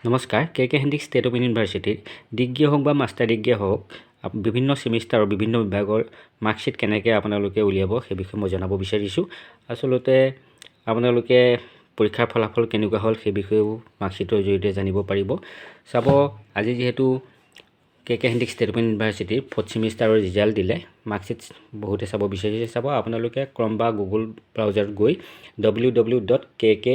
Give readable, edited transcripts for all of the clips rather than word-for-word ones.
নমস্কাৰ কে Handique state open ইউনিভাৰ্চিটিৰ degree হওক বা মাষ্টাৰ ডিগ্ৰী হওক বিভিন্ন সেমিষ্টাৰৰ বিভিন্ন বিভাগৰ মাৰ্কশ্বিট কেনেকৈ আপোনালোকে উলিয়াব সেই বিষয়ে মই জনাব বিচাৰিছোঁ। আচলতে আপোনালোকে পৰীক্ষাৰ ফলাফল কেনেকুৱা হ'ল সেই বিষয়েও মাৰ্কশ্বিটৰ জৰিয়তে জানিব পাৰিব। চাব আজি যিহেতু কে হেণ্ডিক ষ্টেট অপেন ইউনিভাৰ্চিটিৰ 4th সেমিষ্টাৰৰ ৰিজাল্ট দিলে, মাৰ্কশ্বিট বহুতে চাব বিচাৰিছে। চাব আপোনালোকে ক্ৰম বা গুগল ব্ৰাউজাৰত গৈ www.kksow.in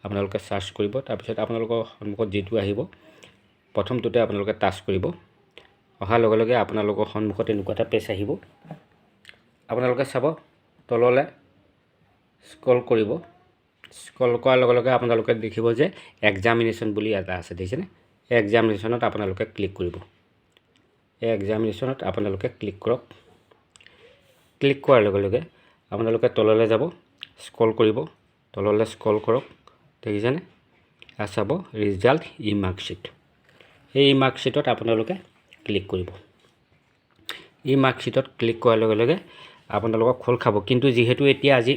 আপোনালোকে সাৰ্চ কৰিব। তাৰপিছত আপোনালোকৰ সন্মুখত যেটো আহিব প্ৰথমটোতে আপোনালোকে টাচ কৰিব। অহাৰ লগে লগে আপোনালোকৰ সন্মুখত এনেকুৱা এটা পেজ আহিব। আপোনালোকে চাব তললৈ স্ক্ৰল কৰিব। স্ক্ৰল কৰাৰ লগে লগে আপোনালোকে দেখিব যে এক্সামিনেশ্যন বুলি এটা আছে, দেখিছেনে? এই এক্সামিনেশ্যনত আপোনালোকে ক্লিক কৰিব। এই এক্সামিনেশ্যনত আপোনালোকে ক্লিক কৰক। ক্লিক কৰাৰ লগে লগে আপোনালোকে তললৈ যাব, স্ক্ৰল কৰিব, তললৈ স্ক্ৰল কৰক, দেখিছেনে? আৰু চাব ৰিজাল্ট ই মাৰ্কশ্বিট। এই মাৰ্কশ্বিটত আপোনালোকে ক্লিক কৰিব। এই মাৰ্কশ্বিটত ক্লিক কৰাৰ লগে লগে আপোনালোকক খোল খাব, কিন্তু যিহেতু এতিয়া আজি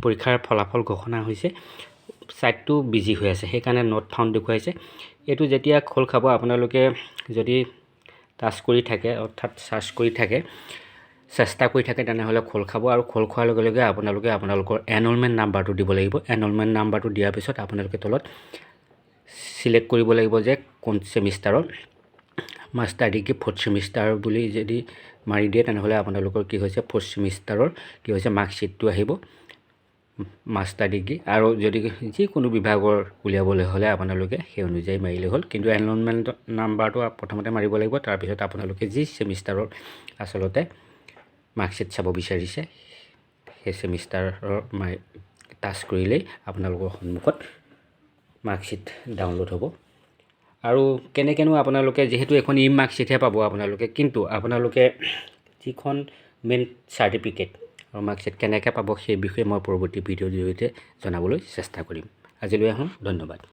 পৰীক্ষাৰ ফলাফল ঘোষণা হৈছে, সাইটটো বিজি হৈ আছে, সেইকাৰণে নট ফাউণ্ড দেখুৱাইছে। এইটো যেতিয়া খোল খাব আপোনালোকে যদি টাচ কৰি থাকে অৰ্থাৎ সাৰ্চ কৰি থাকে, চেষ্টা কৰি থাকে, তেনেহ'লে খোল খাব। আৰু খোল খোৱাৰ লগে লগে আপোনালোকে আপোনালোকৰ এনৰলমেণ্ট নাম্বাৰটো দিব লাগিব। এনৰলমেণ্ট নাম্বাৰটো দিয়াৰ পিছত আপোনালোকে তলত সিলেক্ট কৰিব লাগিব যে কোন সেমিষ্টাৰৰ মাষ্টাৰ ডিগ্ৰী 4th সেমিষ্টাৰ বুলি যদি মাৰি দিয়ে তেনেহ'লে আপোনালোকৰ কি হৈছে 4th সেমিষ্টাৰৰ কি হৈছে মাৰ্কশ্বিটটো আহিব মাষ্টাৰ ডিগ্ৰী। আৰু যদি যিকোনো বিভাগৰ উলিয়াবলৈ হ'লে আপোনালোকে সেই অনুযায়ী মাৰিলে হ'ল, কিন্তু এনৰলমেণ্ট নাম্বাৰটো প্ৰথমতে মাৰিব লাগিব। তাৰপিছত আপোনালোকে যি সেমিষ্টাৰৰ আচলতে মাৰ্কশ্বিট চাব বিচাৰিছে সেই সেমিষ্টাৰৰ টাচ কৰিলেই আপোনালোকৰ সন্মুখত মাৰ্কশ্বিট ডাউনলোড হ'ব। আৰু কেনেকৈনো আপোনালোকে যিহেতু এখন ই মাৰ্কশ্বিটহে পাব আপোনালোকে, কিন্তু আপোনালোকে যিখন মেইন চাৰ্টিফিকেট আৰু মাৰ্কশ্বিট কেনেকৈ পাব সেই বিষয়ে মই পৰৱৰ্তী ভিডিঅ'ৰ জৰিয়তে জনাবলৈ চেষ্টা কৰিম। আজিলৈ আহোঁ, ধন্যবাদ।